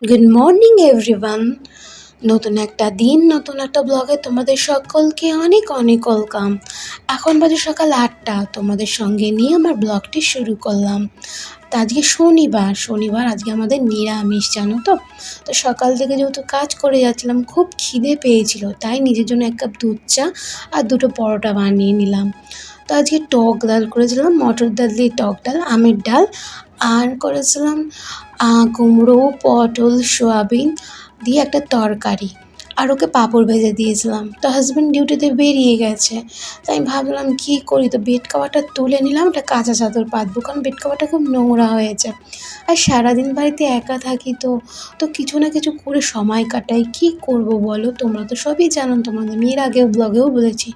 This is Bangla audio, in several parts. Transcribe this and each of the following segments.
Good morning everyone. নতুন একটা দিন, নতুন একটা ব্লগে তোমাদের সকলকে অনেক অনেক ওয়েলকাম। এখন বাজে সকাল 8টা, তোমাদের সঙ্গে নিয়ে আমার ব্লগটি শুরু করলাম। তো আজকে শনিবার আজকে আমাদের নিরামিষ, জানো তো। তো সকাল থেকে যেহেতু কাজ করে যাচ্ছিলাম, খুব খিদে পেয়েছিল, তাই নিজের জন্য 1 কাপ দুধ চা আর 2টো পরোটা বানিয়ে নিলাম। তো আজকে টক ডাল করেছিলাম, মটর ডাল দিয়ে টক ডাল, আমের ডাল, আর করেছিলাম কুমড়ো, পটল, সয়াবিন দিয়ে একটা তরকারি, আর ওকে পাঁপড় ভেজে দিয়েছিলাম। তো হাজব্যান্ড ডিউটিতে বেরিয়ে গেছে, তাই আমি ভাবলাম কী করি। তো বেড কভারটা তুলে নিলাম, একটা কাঁচা চাদর পাতবো, কারণ বেড কভারটা খুব নোংরা হয়েছে। আর সারাদিন বাড়িতে একা থাকি, তো কিছু না কিছু করে সময় কাটাই। কী করব বলো, তোমরা তো সবই জানো, তোমাদের আমি এর আগেও ব্লগেও বলেছি।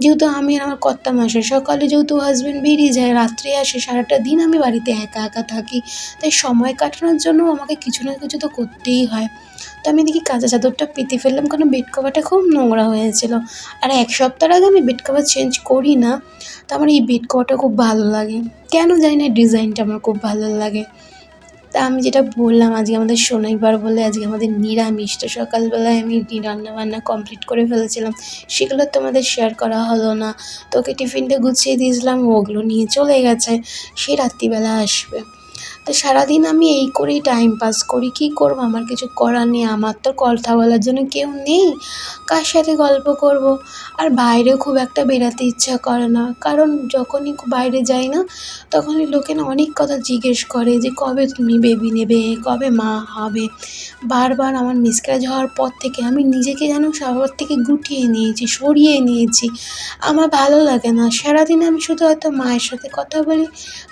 যেহেতু আমি আর আমার কর্তামশাই, সকালে যেহেতু হাজব্যান্ড বেরিয়ে যায়, রাত্রে আসে, সারাটা দিন আমি বাড়িতে একা একা থাকি। তাই সময় কাটানোর জন্য আমাকে কিছু না কিছু তো করতেই হয়। তো আমি দেখি কাঁচা চাদরটা পেতে ফেললাম, কারণ বেড কভারটা খুব নোংরা হয়েছিল। আর 1 সপ্তাহের আগে আমি বেড কভার চেঞ্জ করি না। তো আমার এই বেড কভারটা খুব ভালো লাগে, কেন জানি না, ডিজাইনটা আমার খুব ভালো লাগে। তা আমি যেটা বললাম, আজকে আমাদের শনিবার বলে আজকে আমাদের নিরামিষ। তো সকালবেলায় আমি রান্নাবান্না কমপ্লিট করে ফেলেছিলাম, সেগুলো তোমাদের শেয়ার করা হলো না। তো ওকে টিফিনটা গুছিয়ে দিয়েছিলাম, ওগুলো নিয়ে চলে গেছে, সে রাত্রিবেলা আসবে। তো সারাদিন আমি এই করেই টাইম পাস করি। কী করব, আমার কিছু করার নেই, আমার তো কথা বলার জন্য কেউ নেই, কার সাথে গল্প করব। আর বাইরেও খুব একটা বেরাতে ইচ্ছা করে না, কারণ যখনই বাইরে যাই না, তখনই লোকে না অনেক কথা জিজ্ঞেস করে যে কবে তুমি বেবি নেবে, কবে মা হবে। বারবার আমার মিসক্যারেজ হওয়ার পর থেকে আমি নিজেকে যেন সবার থেকে গুটিয়ে নিয়েছি, সরিয়ে নিয়েছি। আমার ভালো লাগে না, সারাদিন আমি শুধু হয়তো মায়ের সাথে কথা বলি,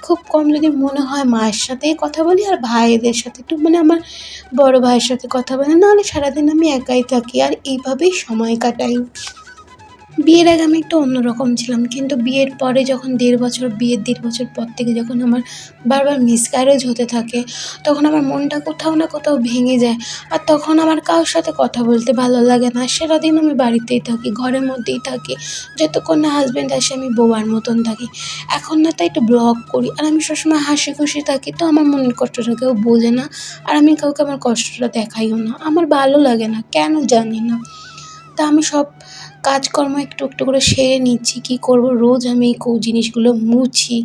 খুব কম যদি মনে হয় মায়ের সাথেই কথা বলি, আর ভাইদের সাথে একটু, মানে আমার বড় ভাইয়ের সাথে কথা বলি, নাহলে সারাদিন আমি একাই থাকি, আর এইভাবেই সময় কাটাই। বিয়ের আগে আমি একটু অন্যরকম ছিলাম, কিন্তু বিয়ের পরে যখন বিয়ের 1.5 বছর পর থেকে যখন আমার বারবার মিসক্যারেজ হতে থাকে, তখন আমার মনটা কোথাও না কোথাও ভেঙে যায়। আর তখন আমার কারোর সাথে কথা বলতে ভালো লাগে না, সারাদিন আমি বাড়িতেই থাকি, ঘরের মধ্যেই থাকি, যতক্ষণ না হাজব্যান্ড আসে আমি বোবার মতন থাকি। এখন না, তাই একটু ব্লগ করি, আর আমি সবসময় হাসি খুশি থাকি, তো আমার মনের কষ্টটা কেউ বোঝে না, আর আমি কাউকে আমার কষ্টটা দেখাইও না। আমার ভালো লাগে না, কেন জানি না। তা আমি সব কাজকর্ম একটু একটু করে সেরে নিচ্ছি। কী করব, রোজ আমি এই জিনিসগুলো মুছি।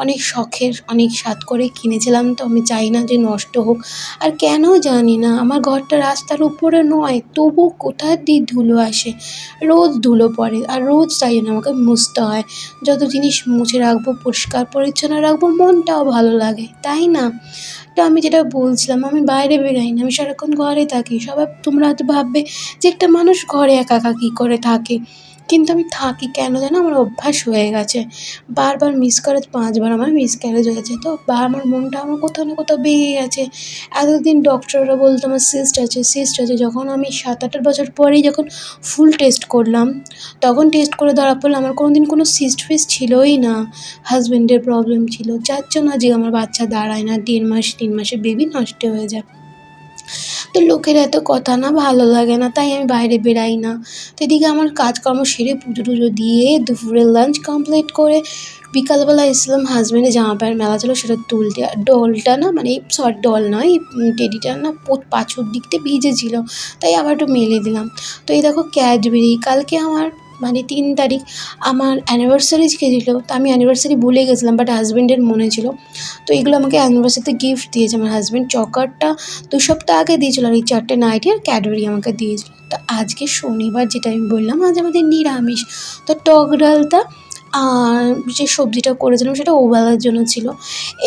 অনেক শখের, অনেক স্বাদ করে কিনেছিলাম, তো আমি চাই না যে নষ্ট হোক। আর কেন জানি না, আমার ঘরটা রাস্তার উপরে নয়, তবু কোথা দিয়ে ধুলো আসে, রোজ ধুলো পড়ে, আর রোজ তাই জন্য আমাকে মুছতে হয়। যত জিনিস মুছে রাখবো, পরিষ্কার পরিচ্ছন্ন রাখবো, মনটাও ভালো লাগে, তাই না? তো আমি যেটা বলছিলাম, আমি বাইরে বেরাই না, আমি সারাক্ষণ ঘরে থাকি। সবাই, তোমরা হয়তো ভাববে যে একটা মানুষ ঘরে একা একা কী করে থাকে, কিন্তু আমি থাকি কেন জানো, আমার অভ্যাস হয়ে গেছে। বারবার মিসক্যারেজ, 5 বার আমার মিসক্যারেজ হয়েছে, তো আমার মনটা আমার কোথাও না কোথাও ভেঙে গেছে। এতদিন ডক্টররা বলতো আমার সিস্ট আছে। যখন আমি 7-8 বছর পরেই যখন ফুল টেস্ট করলাম, তখন টেস্ট করে ধরা পড়লো আমার কোনো দিন কোনো সিস্ট ছিলই না। হাজব্যান্ডের প্রবলেম ছিল, যার জন্য আজকে আমার বাচ্চা দাঁড়ায় না, 1.5 মাস 3 মাসে বেবি নষ্ট হয়ে যায়। তো লোকের এত কথা না ভালো লাগে না, তাই আমি বাইরে বেরাই না। তো এদিকে আমার কাজকর্ম সেরে পুজো টুজো দিয়ে দুপুরের লাঞ্চ কমপ্লিট করে বিকালবেলা এসেছিলাম, হাজব্যান্ডের জামা প্যান্ট মেলা ছিল সেটা তুলতে। আর ডলটা না, মানে ডল নয়, টেডিটা না পাঁচুর দিক দিয়ে ভিজেছিল, তাই আবার একটু মেলে দিলাম। তো এই দেখো ক্যাডবেরি, কালকে আমার মানে 3 তারিখ আমার অ্যানিভার্সারি ছিল, তো আমি অ্যানিভার্সারি ভুলে গেছিলাম, বাট হাজব্যান্ডের মনে ছিল। তো এগুলো আমাকে অ্যানিভার্সারিতে গিফট দিয়েছে আমার হাজব্যান্ড। চকারটা 2 সপ্তাহ আগে দিয়েছিল, আর এই 4টে নাইটি আর ক্যাডবেরি আমাকে দিয়েছিল। তো আজকে শনিবার, যেটা আমি বললাম, আজ আমাদের নিরামিষ। তো টক ডালটা আর যে সবজিটা করেছিলাম সেটা ওবেলার জন্য ছিল।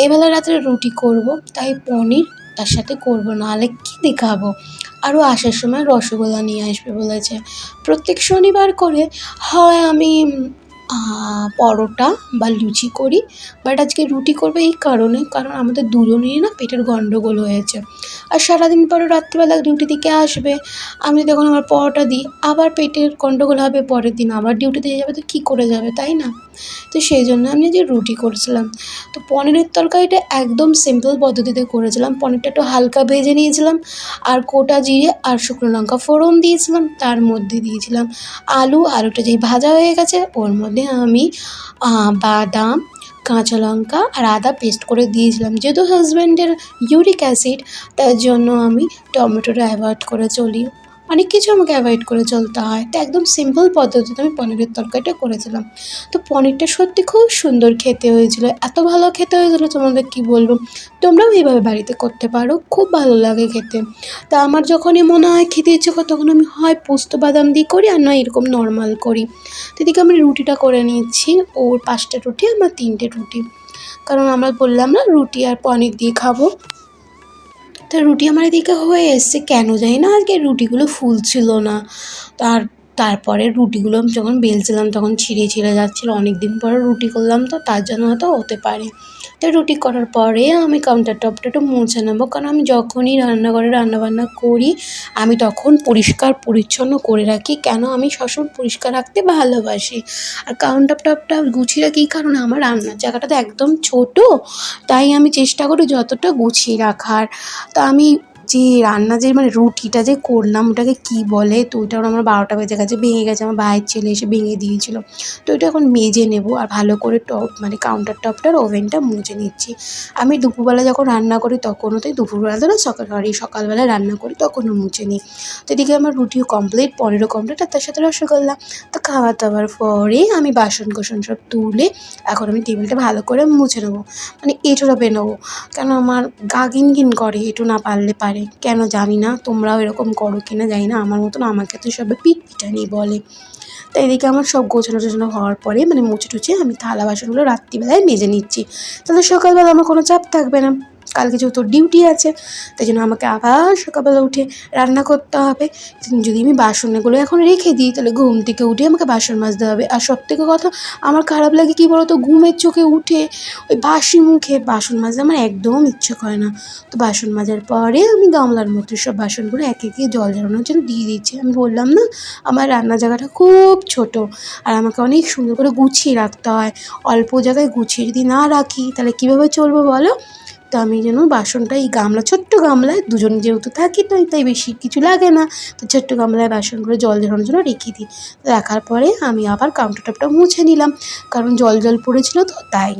এবেলা রাত্রে রুটি করব, তাই পনির তার সাথে করব, নাহলে কী দিয়ে খাবো। আরও আসার সময় রসগোল্লা নিয়ে আসবে বলেছে। প্রত্যেক শনিবার করে হয় আমি পরোটা বা লুচি করি, বাট আজকে রুটি করবো এই কারণ আমাদের দুজনেরই না পেটের গন্ডগোল হয়েছে। আর সারাদিন পরে রাত্রিবেলা ডিউটি থেকে আসবে, আমি যখন আমার পরোটা দিই, আবার পেটের গন্ডগোল হবে, পরের দিন আবার ডিউটিতে যাবে, তো কী করে যাবে, তাই না? তো সেই জন্য আমি যে রুটি করেছিলাম। তো পনিরের তরকারিটা একদম সিম্পল পদ্ধতিতে করেছিলাম। পনিরটা একটু হালকা ভেজে নিয়েছিলাম, আর গোটা জিরে আর শুকনো লঙ্কা ফোড়ন দিয়েছিলাম, তার মধ্যে দিয়েছিলাম আলুটা যেই ভাজা হয়ে গেছে, ওর মধ্যে আমি বাদাম, কাঁচা লঙ্কা আর আদা পেস্ট করে দিয়েছিলাম। যেহেতু হাজব্যান্ডের ইউরিক অ্যাসিড, তার জন্য আমি টমেটোটা অ্যাভয়েড করে চলি। অনেক কিছু আমাকে অ্যাভয়েড করে চলতে হয়। তো একদম সিম্পল পদ্ধতিতে আমি পনিরের তরকারিটা করেছিলাম। তো পনিরটা সত্যি খুব সুন্দর খেতে হয়েছিল, এত ভালো খেতে হয়েছিল তোমাদের কী বলবো। তোমরাও এইভাবে বাড়িতে করতে পারো, খুব ভালো লাগে খেতে। তা আমার যখনই মনে হয় খেতে ইচ্ছে করে, তখন আমি হয় পোস্ত বাদাম দিয়ে করি, আর নয় এরকম নর্মাল করি। তো এদিকে আমি রুটিটা করে নিচ্ছি, ওর 5টা রুটি, আমার 3টে রুটি, কারণ আমরা বললাম না রুটি আর পনির দিয়ে খাবো। তো রুটি আমার এদিকে হয়ে এসছে, কেন জানি না আজকে রুটিগুলো ফুলছিল না। তারপরে রুটিগুলো আমি যখন বেলছিলাম তখন ছিঁড়ে যাচ্ছিলো। অনেক দিন পরে রুটি করলাম, তো তার জন্য হয়তো হতে পারে। তো রুটি করার পরে আমি কাউন্টার টপটা একটু মুছে নেবো, কারণ আমি যখনই রান্নাঘরে রান্নাবান্না করি আমি তখন পরিষ্কার পরিচ্ছন্ন করে রাখি। কেন, আমি সবসময় পরিষ্কার রাখতে ভালোবাসি। আর কাউন্টার টপটা গুছিয়ে রাখি কারণ আমার রান্নার জায়গাটা তো একদম ছোটো, তাই আমি চেষ্টা করি যতটা গুছিয়ে রাখার। তা আমি যে রান্না যে মানে রুটিটা যে করলাম ওটাকে কী বলে, তো ওইটা আমার 12টা বেজে গেছে, ভেঙে গেছে, আমার ভাইয়ের ছেলে এসে ভেঙে দিয়েছিলো। তো ওইটা এখন মেজে নেবো আর ভালো করে মানে কাউন্টার টপটার ওভেনটা মুছে নিচ্ছি। আমি দুপুরবেলা যখন রান্না করি তখনও, তাই দুপুরবেলা তো না, সকালবেলায় রান্না করি তখনও মুছে নিই। তো এদিকে আমার রুটিও কমপ্লিট, পনিরও কমপ্লিট, আর তার সাথে রসগোল্লা। তো খাওয়া দাওয়ার পরে আমি বাসন কোসন সব তুলে এখন আমি টেবিলটা ভালো করে মুছে নেবো, মানে এঁঠোটা নেবো। কেন আমার গা ঘিন করে, এঁটো না পারলে পারে, কেন জানি না, তোমরাও এরকম করো কিনা জানি না, আমার মতন আমাকে তো সবাই পিঠানি বলে। তাই এদিকে আমার সব গোছানো টোছানো হওয়ার পরে মানে মুছে টুছে আমি থালা বাসনগুলো রাত্রিবেলায় মেজে নিচ্ছি, তাহলে সকালবেলা আমার কোনো চাপ থাকবে না। কালকে যেহেতু ডিউটি আছে, তাই জন্য আমাকে আবার সকালবেলা উঠে রান্না করতে হবে। যদি আমি বাসনগুলো এখন রেখে দিই তাহলে ঘুম থেকে উঠে আমাকে বাসন মাজতে হবে। আর সবথেকে কথা আমার খারাপ লাগে কী বলো তো, ঘুমের চোখে উঠে ওই বাসি মুখে বাসন মাজতে আমার একদম ইচ্ছে করে না। তো বাসন মাজার পরে আমি গামলার মধ্যে সব বাসনগুলো একে একে জল ঝরানোর জন্য দিয়ে দিচ্ছি। আমি বললাম না আমার রান্নার জায়গাটা খুব ছোটো, আর আমাকে অনেক সুন্দর করে গুছিয়ে রাখতে হয়। অল্প জায়গায় গুছিয়ে যদি না রাখি তাহলে কীভাবে চলবো বলো। তো আমি যেন বাসনটা এই গামলা, ছোট্ট গামলায়, দুজন যেহেতু থাকি তো তাই বেশি কিছু লাগে না, তো ছোট্ট গামলায় বাসনগুলো জল ঝরানোর জন্য রেখে দিই। রাখার পরে আমি আবার কাউন্টার টপটা মুছে নিলাম, কারণ জল পড়েছিল তো তাই।